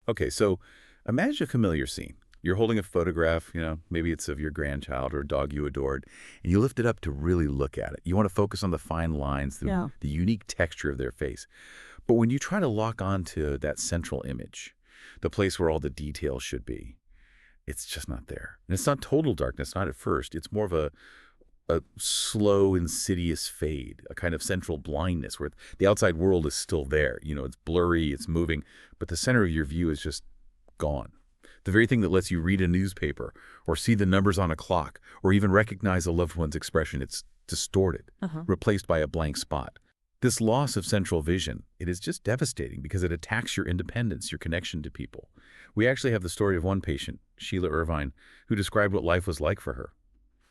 Okay, so imagine a familiar scene. You're holding a photograph, maybe it's of your grandchild or a dog you adored, and you lift it up to really look at it. You want to focus on the fine lines, Yeah. the unique texture of their face. But when you try to lock onto that central image, the place where all the details should be, it's just not there. And it's not total darkness, not at first. It's more of a slow, insidious fade, a kind of central blindness where the outside world is still there. It's blurry, it's moving, but the center of your view is just gone. The very thing that lets you read a newspaper or see the numbers on a clock or even recognize a loved one's expression, it's distorted, replaced by a blank spot. This loss of central vision, it is just devastating because it attacks your independence, your connection to people. We actually have the story of one patient, Sheila Irvine, who described what life was like for her.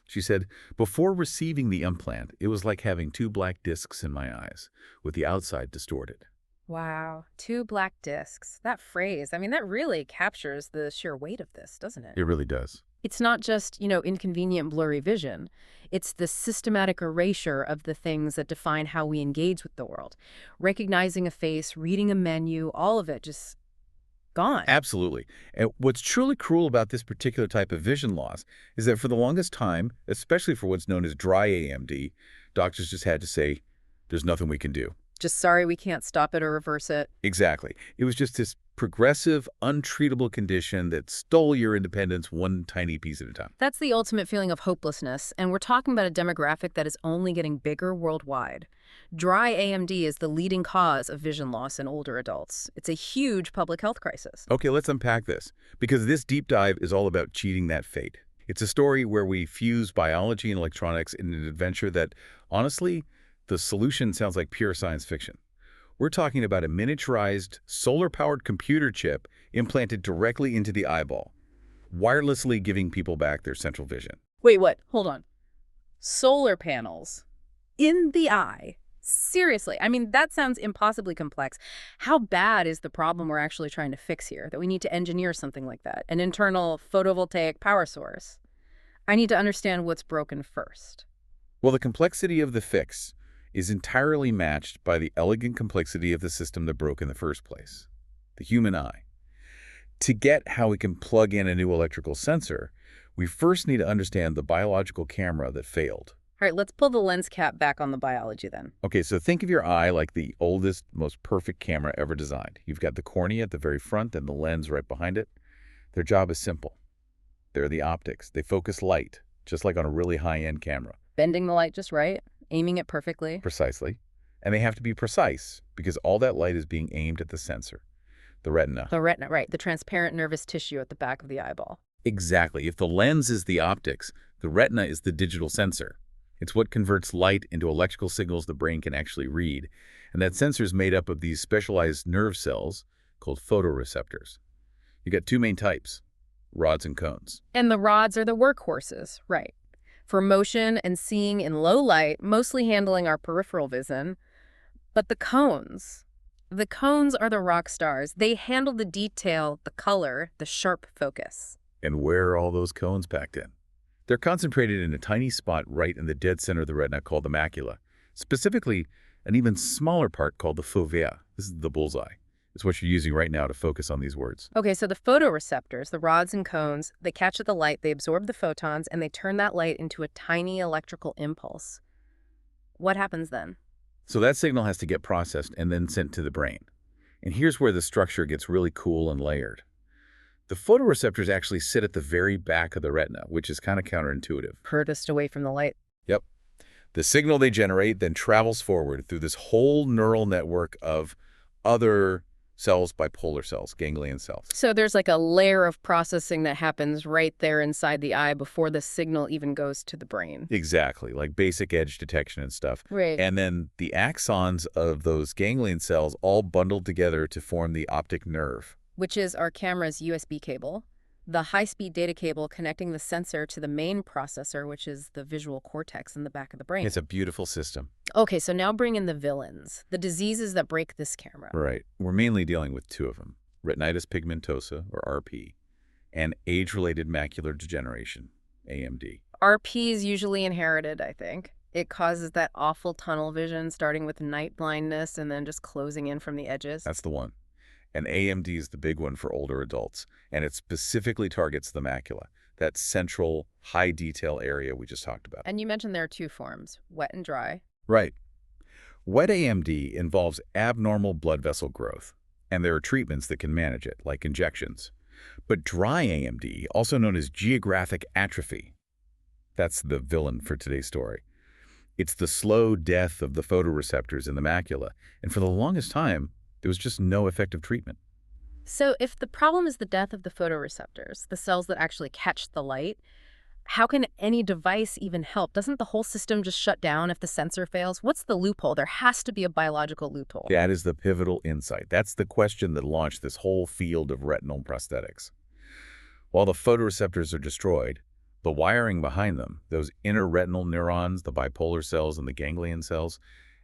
She said, before receiving the implant, it was like having two black discs in my eyes, with the outside distorted. Wow. Two black discs. That phrase, that really captures the sheer weight of this, doesn't it? It really does. It's not just, inconvenient blurry vision. It's the systematic erasure of the things that define how we engage with the world. Recognizing a face, reading a menu, all of it just gone. Absolutely. And what's truly cruel about this particular type of vision loss is that for the longest time, especially for what's known as dry AMD, doctors just had to say, there's nothing we can do. Just sorry we can't stop it or reverse it. Exactly. It was just this progressive, untreatable condition that stole your independence one tiny piece at a time. That's the ultimate feeling of hopelessness, and we're talking about a demographic that is only getting bigger worldwide. Dry AMD is the leading cause of vision loss in older adults. It's a huge public health crisis. Okay, let's unpack this, because this deep dive is all about cheating that fate. It's a story where we fuse biology and electronics in an adventure that, honestly, the solution sounds like pure science fiction. We're talking about a miniaturized, solar-powered computer chip implanted directly into the eyeball, wirelessly giving people back their central vision. Wait, what? Hold on. Solar panels in the eye. Seriously, that sounds impossibly complex. How bad is the problem we're actually trying to fix here, that we need to engineer something like that? An internal photovoltaic power source? I need to understand what's broken first. Well, the complexity of the fix is entirely matched by the elegant complexity of the system that broke in the first place, the human eye. To get how we can plug in a new electrical sensor, we first need to understand the biological camera that failed. All right, let's pull the lens cap back on the biology then. Okay, so think of your eye like the oldest, most perfect camera ever designed. You've got the cornea at the very front and the lens right behind it. Their job is simple. They're the optics. They focus light, just like on a really high-end camera. Bending the light just right, aiming it perfectly. Precisely. And they have to be precise because all that light is being aimed at the sensor, the retina. The retina, right, the transparent nervous tissue at the back of the eyeball. Exactly. If the lens is the optics, the retina is the digital sensor. It's what converts light into electrical signals the brain can actually read. And that sensor is made up of these specialized nerve cells called photoreceptors. You got two main types, rods and cones. And the rods are the workhorses, right, for motion and seeing in low light, mostly handling our peripheral vision. But the cones are the rock stars. They handle the detail, the color, the sharp focus. And where are all those cones packed in? They're concentrated in a tiny spot right in the dead center of the retina called the macula. Specifically, an even smaller part called the fovea. This is the bullseye. It's what you're using right now to focus on these words. Okay, so the photoreceptors, the rods and cones, they catch the light, they absorb the photons, and they turn that light into a tiny electrical impulse. What happens then? So that signal has to get processed and then sent to the brain. And here's where the structure gets really cool and layered. The photoreceptors actually sit at the very back of the retina, which is kind of counterintuitive. Furthest away from the light. Yep. The signal they generate then travels forward through this whole neural network of other cells, bipolar cells, ganglion cells. So there's like a layer of processing that happens right there inside the eye before the signal even goes to the brain. Exactly, like basic edge detection and stuff. Right. And then the axons of those ganglion cells all bundled together to form the optic nerve. Which is our camera's USB cable, the high-speed data cable connecting the sensor to the main processor, which is the visual cortex in the back of the brain. It's a beautiful system. Okay, so now bring in the villains, the diseases that break this camera. Right. We're mainly dealing with two of them, retinitis pigmentosa, or RP, and age-related macular degeneration, AMD. RP is usually inherited, I think. It causes that awful tunnel vision, starting with night blindness and then just closing in from the edges. That's the one. And AMD is the big one for older adults, and it specifically targets the macula, that central, high-detail area we just talked about. And you mentioned there are two forms, wet and dry. Right. Wet AMD involves abnormal blood vessel growth, and there are treatments that can manage it, like injections. But dry AMD, also known as geographic atrophy, that's the villain for today's story. It's the slow death of the photoreceptors in the macula, and for the longest time, there was just no effective treatment. So if the problem is the death of the photoreceptors, the cells that actually catch the light, how can any device even help? Doesn't the whole system just shut down if the sensor fails? What's the loophole? There has to be a biological loophole. That is the pivotal insight. That's the question that launched this whole field of retinal prosthetics. While the photoreceptors are destroyed, the wiring behind them, those inner retinal neurons, the bipolar cells and the ganglion cells,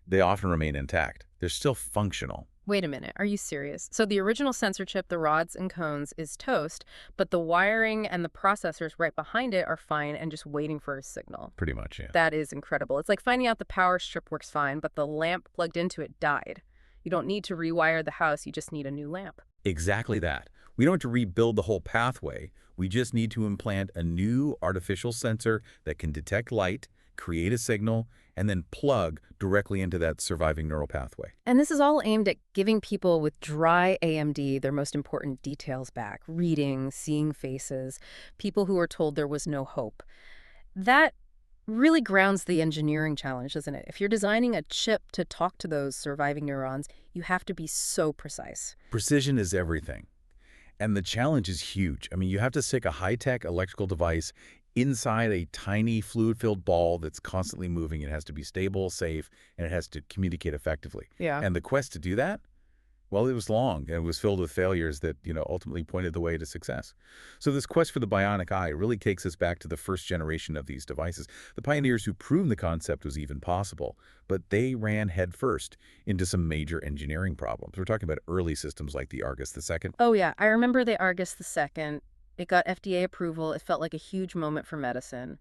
they often remain intact. They're still functional. Wait a minute, are you serious? So the original sensor chip, the rods and cones, is toast, but the wiring and the processors right behind it are fine and just waiting for a signal. Pretty much, yeah. That is incredible. It's like finding out the power strip works fine, but the lamp plugged into it died. You don't need to rewire the house, you just need a new lamp. Exactly that. We don't have to rebuild the whole pathway. We just need to implant a new artificial sensor that can detect light, create a signal, and then plug directly into that surviving neural pathway. And this is all aimed at giving people with dry AMD their most important details back, reading, seeing faces, people who were told there was no hope. That really grounds the engineering challenge, doesn't it? If you're designing a chip to talk to those surviving neurons, you have to be so precise. Precision is everything. And the challenge is huge. I mean, you have to stick a high-tech electrical device inside a tiny fluid-filled ball that's constantly moving. It has to be stable, safe, and it has to communicate effectively. Yeah. And the quest to do that, well, it was long, and it was filled with failures that, ultimately pointed the way to success. So this quest for the bionic eye really takes us back to the first generation of these devices, the pioneers who proved the concept was even possible, but they ran headfirst into some major engineering problems. We're talking about early systems like the Argus II. Oh, yeah. I remember the Argus II. It got FDA approval. It felt like a huge moment for medicine.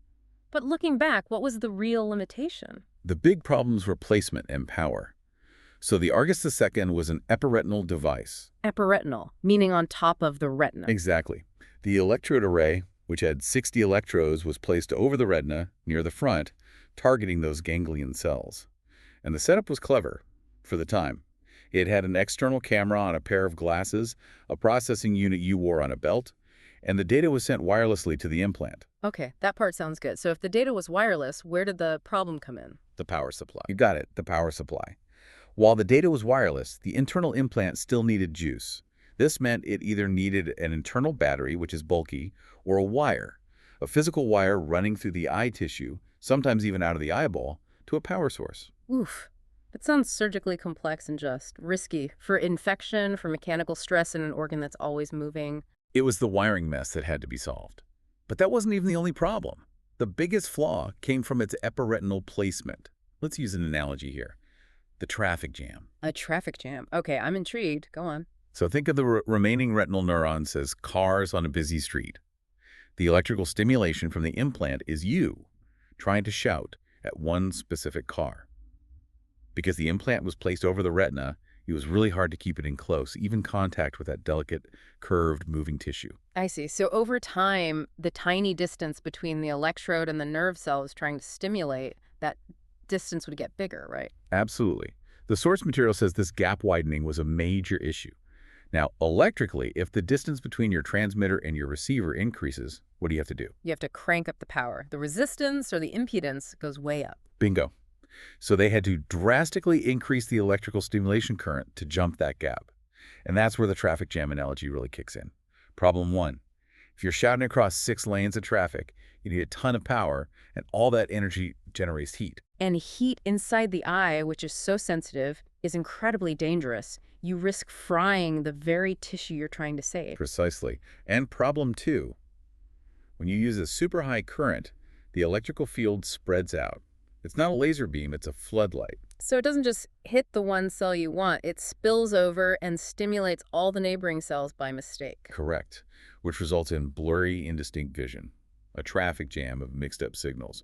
But looking back, what was the real limitation? The big problems were placement and power. So the Argus II was an epiretinal device. Epiretinal, meaning on top of the retina. Exactly. The electrode array, which had 60 electrodes, was placed over the retina near the front, targeting those ganglion cells. And the setup was clever for the time. It had an external camera on a pair of glasses, a processing unit you wore on a belt, and the data was sent wirelessly to the implant. Okay, that part sounds good. So if the data was wireless, where did the problem come in? The power supply. You got it, the power supply. While the data was wireless, the internal implant still needed juice. This meant it either needed an internal battery, which is bulky, or a wire, a physical wire running through the eye tissue, sometimes even out of the eyeball, to a power source. Oof. That sounds surgically complex and just risky for infection, for mechanical stress in an organ that's always moving. It was the wiring mess that had to be solved. But that wasn't even the only problem. The biggest flaw came from its epiretinal placement. Let's use an analogy here. The traffic jam. A traffic jam. Okay, I'm intrigued. Go on. So think of the remaining retinal neurons as cars on a busy street. The electrical stimulation from the implant is you trying to shout at one specific car. Because the implant was placed over the retina, it was really hard to keep it in close, even contact with that delicate, curved, moving tissue. I see. So over time, the tiny distance between the electrode and the nerve cells trying to stimulate, that distance would get bigger, right? Absolutely. The source material says this gap widening was a major issue. Now, electrically, if the distance between your transmitter and your receiver increases, what do you have to do? You have to crank up the power. The resistance or the impedance goes way up. Bingo. So they had to drastically increase the electrical stimulation current to jump that gap. And that's where the traffic jam analogy really kicks in. Problem one, if you're shouting across 6 lanes of traffic, you need a ton of power, and all that energy generates heat. And heat inside the eye, which is so sensitive, is incredibly dangerous. You risk frying the very tissue you're trying to save. Precisely. And problem two, when you use a super high current, the electrical field spreads out. It's not a laser beam, it's a floodlight. So it doesn't just hit the one cell you want, it spills over and stimulates all the neighboring cells by mistake. Correct, which results in blurry, indistinct vision. a traffic jam of mixed-up signals.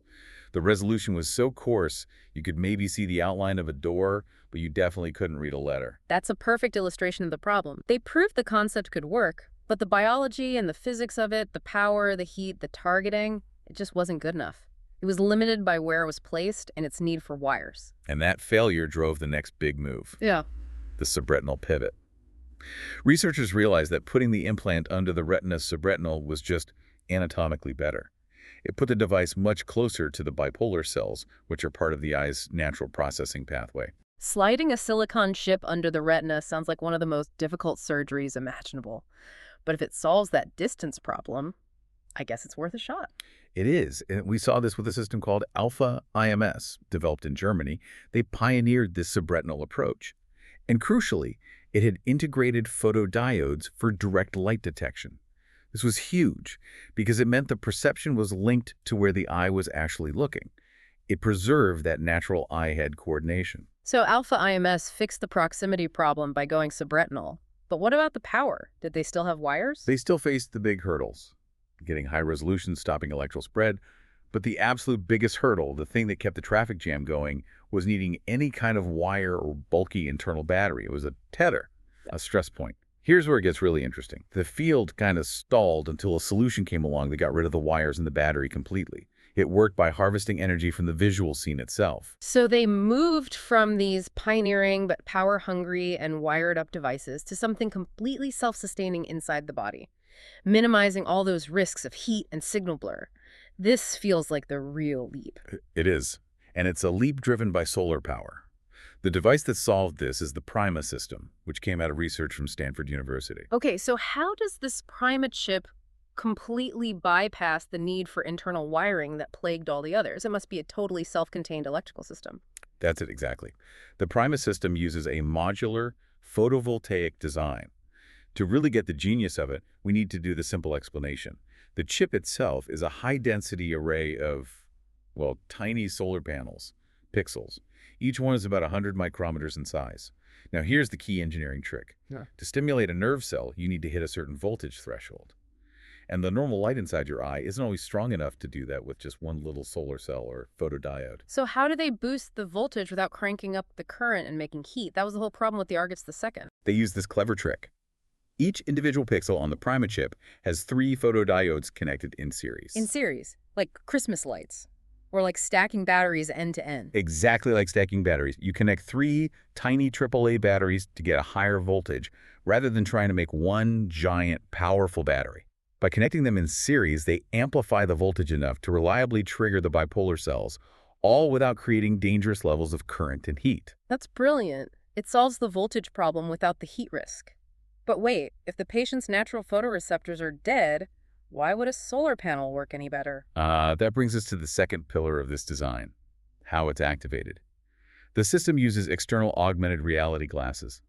The resolution was so coarse, you could maybe see the outline of a door, but you definitely couldn't read a letter. That's a perfect illustration of the problem. They proved the concept could work, but the biology and the physics of it, the power, the heat, the targeting, it just wasn't good enough. It was limited by where it was placed and its need for wires. And that failure drove the next big move, Yeah. the subretinal pivot. Researchers realized that putting the implant under the retina subretinal was just anatomically better. It put the device much closer to the bipolar cells, which are part of the eye's natural processing pathway. Sliding a silicon chip under the retina sounds like one of the most difficult surgeries imaginable. But if it solves that distance problem, I guess it's worth a shot. It is. And we saw this with a system called Alpha IMS, developed in Germany. They pioneered this subretinal approach. And crucially, it had integrated photodiodes for direct light detection. This was huge because it meant the perception was linked to where the eye was actually looking. It preserved that natural eye-head coordination. So Alpha IMS fixed the proximity problem by going subretinal. But what about the power? Did they still have wires? They still faced the big hurdles, getting high resolution, stopping electrical spread. But the absolute biggest hurdle, the thing that kept the traffic jam going, was needing any kind of wire or bulky internal battery. It was a tether, a stress point. Here's where it gets really interesting. The field kind of stalled until a solution came along that got rid of the wires and the battery completely. It worked by harvesting energy from the visual scene itself. So they moved from these pioneering but power-hungry and wired-up devices to something completely self-sustaining inside the body, minimizing all those risks of heat and signal blur. This feels like the real leap. It is. And it's a leap driven by solar power. The device that solved this is the Prima System, which came out of research from Stanford University. Okay, so how does this Prima chip completely bypass the need for internal wiring that plagued all the others? It must be a totally self-contained electrical system. That's it, exactly. The Prima System uses a modular photovoltaic design. To really get the genius of it, we need to do the simple explanation. The chip itself is a high-density array of, well, tiny solar panels, pixels. Each one is about 100 micrometers in size. Now, here's the key engineering trick. Yeah. To stimulate a nerve cell, you need to hit a certain voltage threshold. And the normal light inside your eye isn't always strong enough to do that with just one little solar cell or photodiode. So how do they boost the voltage without cranking up the current and making heat? That was the whole problem with the Argus II. They use this clever trick. Each individual pixel on the Prima chip has 3 photodiodes connected in series. In series, like Christmas lights, or like stacking batteries end to end. Exactly like stacking batteries. You connect 3 tiny AAA batteries to get a higher voltage, rather than trying to make one giant, powerful battery. By connecting them in series, they amplify the voltage enough to reliably trigger the bipolar cells, all without creating dangerous levels of current and heat. That's brilliant. It solves the voltage problem without the heat risk. But wait, if the patient's natural photoreceptors are dead, why would a solar panel work any better? That brings us to the second pillar of this design, how it's activated. The system uses external augmented reality glasses.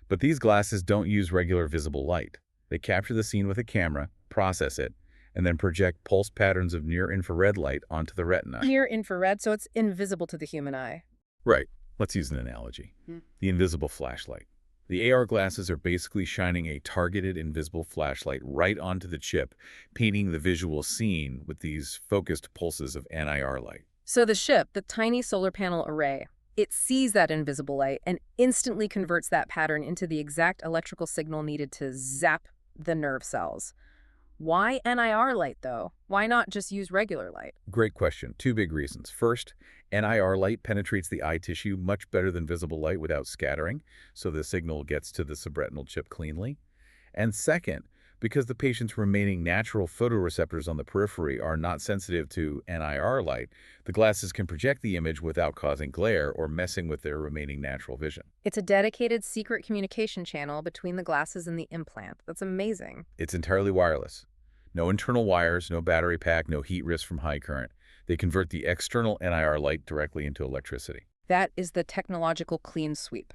But these glasses don't use regular visible light. They capture the scene with a camera, process it, and then project pulse patterns of near-infrared light onto the retina. Near-infrared, so it's invisible to the human eye. Right. Let's use an analogy. The invisible flashlight. The AR glasses are basically shining a targeted invisible flashlight right onto the chip, painting the visual scene with these focused pulses of NIR light. So the chip, the tiny solar panel array, it sees that invisible light and instantly converts that pattern into the exact electrical signal needed to zap the nerve cells. Why NIR light, though? Why not just use regular light? Great question. 2 big reasons. First, NIR light penetrates the eye tissue much better than visible light without scattering, so the signal gets to the subretinal chip cleanly. And second, because the patient's remaining natural photoreceptors on the periphery are not sensitive to NIR light, the glasses can project the image without causing glare or messing with their remaining natural vision. It's a dedicated secret communication channel between the glasses and the implant. That's amazing. It's entirely wireless. No internal wires, no battery pack, no heat risk from high current. They convert the external NIR light directly into electricity. That is the technological clean sweep.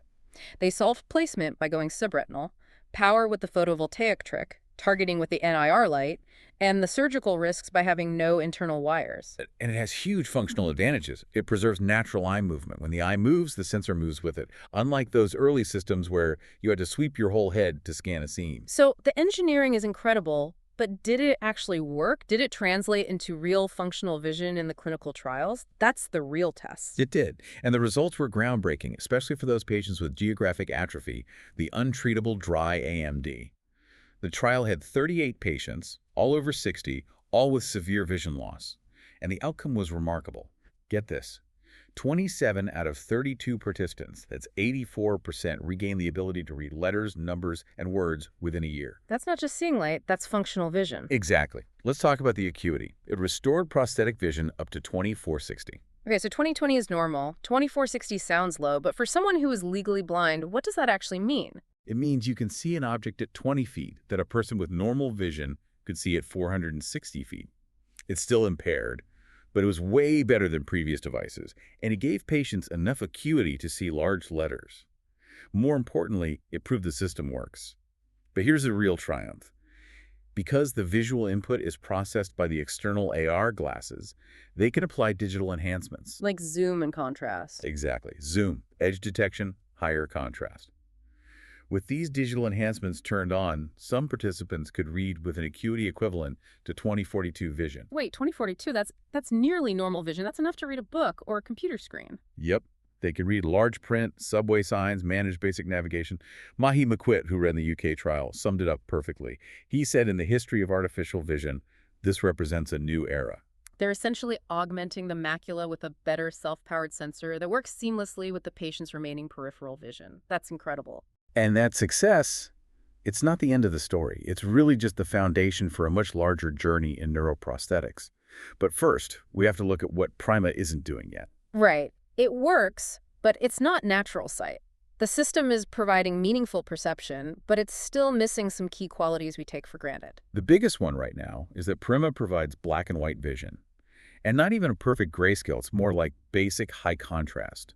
They solved placement by going subretinal, power with the photovoltaic trick, targeting with the NIR light, and the surgical risks by having no internal wires. And it has huge functional advantages. It preserves natural eye movement. When the eye moves, the sensor moves with it, unlike those early systems where you had to sweep your whole head to scan a scene. So the engineering is incredible, But did it actually work? Did it translate into real functional vision in the clinical trials? That's the real test. It did, and the results were groundbreaking, especially for those patients with geographic atrophy, the untreatable dry AMD. The trial had 38 patients, all over 60, all with severe vision loss. And the outcome was remarkable. Get this. 27 out of 32 participants, that's 84%, regained the ability to read letters, numbers, and words within a year. That's not just seeing light, that's functional vision. Exactly. Let's talk about the acuity. It restored prosthetic vision up to 24/60. Okay, so 20/20 is normal. 24/60 sounds low, but for someone who is legally blind, what does that actually mean? It means you can see an object at 20 feet that a person with normal vision could see at 460 feet. It's still impaired, but it was way better than previous devices, and it gave patients enough acuity to see large letters. More importantly, it proved the system works. But here's the real triumph. Because the visual input is processed by the external AR glasses, they can apply digital enhancements. Like zoom and contrast. Exactly. Zoom, edge detection, higher contrast. With these digital enhancements turned on, some participants could read with an acuity equivalent to 20/42 vision. Wait, 20/42, that's nearly normal vision. That's enough to read a book or a computer screen. Yep. They could read large print, subway signs, manage basic navigation. Mahi McQuitt, who ran the UK trial, summed it up perfectly. He said in the history of artificial vision, this represents a new era. They're essentially augmenting the macula with a better self-powered sensor that works seamlessly with the patient's remaining peripheral vision. That's incredible. And that success, it's not the end of the story. It's really just the foundation for a much larger journey in neuroprosthetics. But first, we have to look at what Prima isn't doing yet. Right. It works, but it's not natural sight. The system is providing meaningful perception, but it's still missing some key qualities we take for granted. The biggest one right now is that Prima provides black and white vision. And not even a perfect grayscale, it's more like basic high contrast.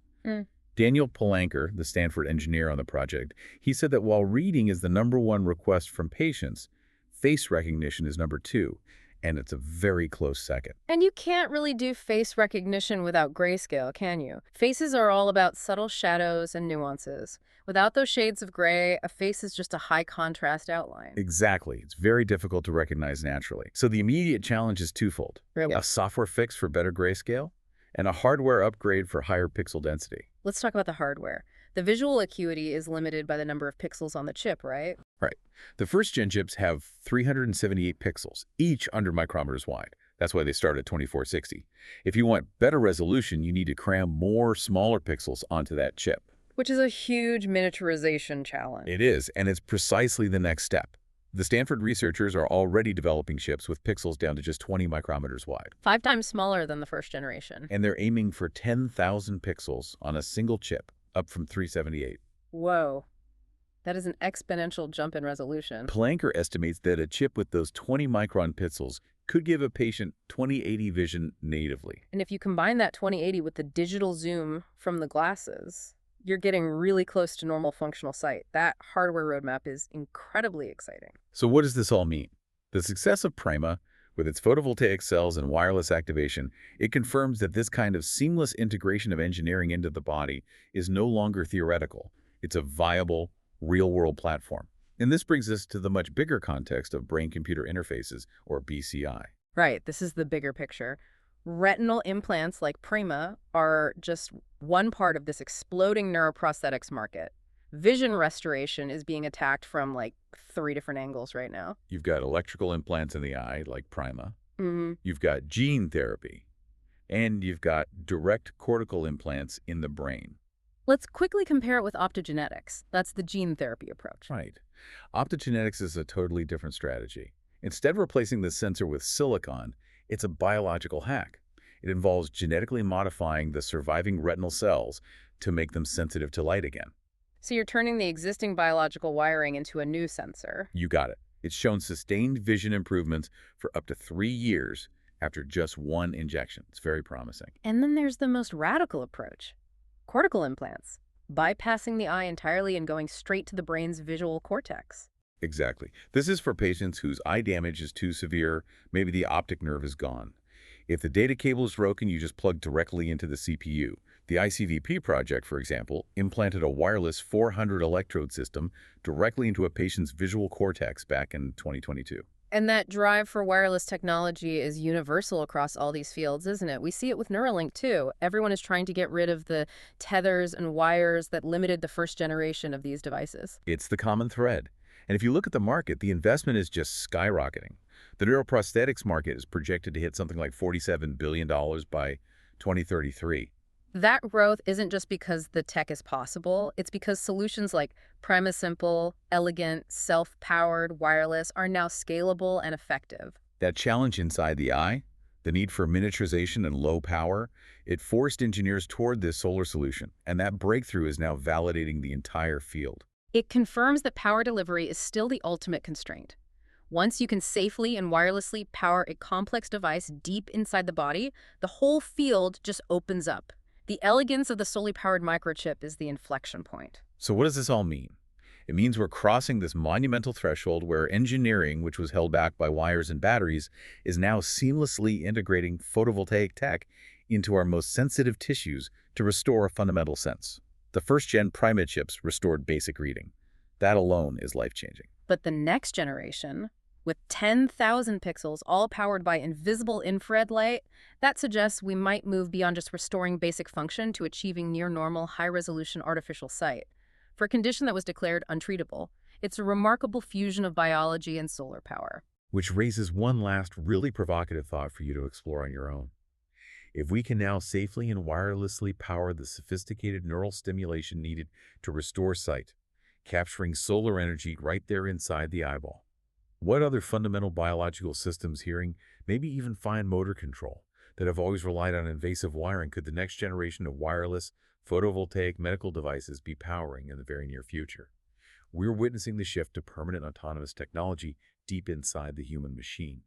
Daniel Palanker, the Stanford engineer on the project, he said that while reading is the #1 request from patients, face recognition is #2, and it's a very close second. And you can't really do face recognition without grayscale, can you? Faces are all about subtle shadows and nuances. Without those shades of gray, a face is just a high contrast outline. Exactly. It's very difficult to recognize naturally. So the immediate challenge is twofold. Really? A software fix for better grayscale and a hardware upgrade for higher pixel density. Let's talk about the hardware. The visual acuity is limited by the number of pixels on the chip, right? Right. The first-gen chips have 378 pixels, each under micrometers wide. That's why they start at 24/60. If you want better resolution, you need to cram more smaller pixels onto that chip. Which is a huge miniaturization challenge. It is, and it's precisely the next step. The Stanford researchers are already developing chips with pixels down to just 20 micrometers wide. 5 times smaller than the first generation. And they're aiming for 10,000 pixels on a single chip, up from 378. Whoa. That is an exponential jump in resolution. Palanker estimates that a chip with those 20-micron pixels could give a patient 20/80 vision natively. And if you combine that 20/80 with the digital zoom from the glasses, you're getting really close to normal functional sight. That hardware roadmap is incredibly exciting. So what does this all mean? The success of Prima, with its photovoltaic cells and wireless activation, it confirms that this kind of seamless integration of engineering into the body is no longer theoretical. It's a viable, real-world platform. And this brings us to the much bigger context of brain-computer interfaces, or BCI. Right, this is the bigger picture. Retinal implants like Prima are just one part of this exploding neuroprosthetics market. Vision restoration is being attacked from like 3 different angles right now. You've got electrical implants in the eye, like Prima. You've got gene therapy. And you've got direct cortical implants in the brain. Let's quickly compare it with optogenetics. That's the gene therapy approach. Right. Optogenetics is a totally different strategy. Instead of replacing the sensor with silicon, it's a biological hack. It involves genetically modifying the surviving retinal cells to make them sensitive to light again. So you're turning the existing biological wiring into a new sensor. You got it. It's shown sustained vision improvements for up to 3 years after just 1 injection. It's very promising. And then there's the most radical approach. Cortical implants, bypassing the eye entirely and going straight to the brain's visual cortex. Exactly. This is for patients whose eye damage is too severe, maybe the optic nerve is gone. If the data cable is broken, you just plug directly into the CPU. The ICVP project, for example, implanted a wireless 400 electrode system directly into a patient's visual cortex back in 2022. And that drive for wireless technology is universal across all these fields, isn't it? We see it with Neuralink, too. Everyone is trying to get rid of the tethers and wires that limited the first generation of these devices. It's the common thread. And if you look at the market, the investment is just skyrocketing. The neuroprosthetics market is projected to hit something like $47 billion by 2033. That growth isn't just because the tech is possible, it's because solutions like Prima Simple, elegant, self-powered, wireless are now scalable and effective. That challenge inside the eye, the need for miniaturization and low power, it forced engineers toward this solar solution, and that breakthrough is now validating the entire field. It confirms that power delivery is still the ultimate constraint. Once you can safely and wirelessly power a complex device deep inside the body, the whole field just opens up. The elegance of the solely powered microchip is the inflection point. So what does this all mean? It means we're crossing this monumental threshold where engineering, which was held back by wires and batteries, is now seamlessly integrating photovoltaic tech into our most sensitive tissues to restore a fundamental sense. The first-gen Prima chips restored basic reading. That alone is life-changing. But the next generation, with 10,000 pixels all powered by invisible infrared light, that suggests we might move beyond just restoring basic function to achieving near-normal, high-resolution artificial sight. For a condition that was declared untreatable, it's a remarkable fusion of biology and solar power. Which raises one last really provocative thought for you to explore on your own. If we can now safely and wirelessly power the sophisticated neural stimulation needed to restore sight, capturing solar energy right there inside the eyeball, what other fundamental biological systems, hearing, maybe even fine motor control, that have always relied on invasive wiring could the next generation of wireless, photovoltaic medical devices be powering in the very near future? We're witnessing the shift to permanent autonomous technology deep inside the human machine.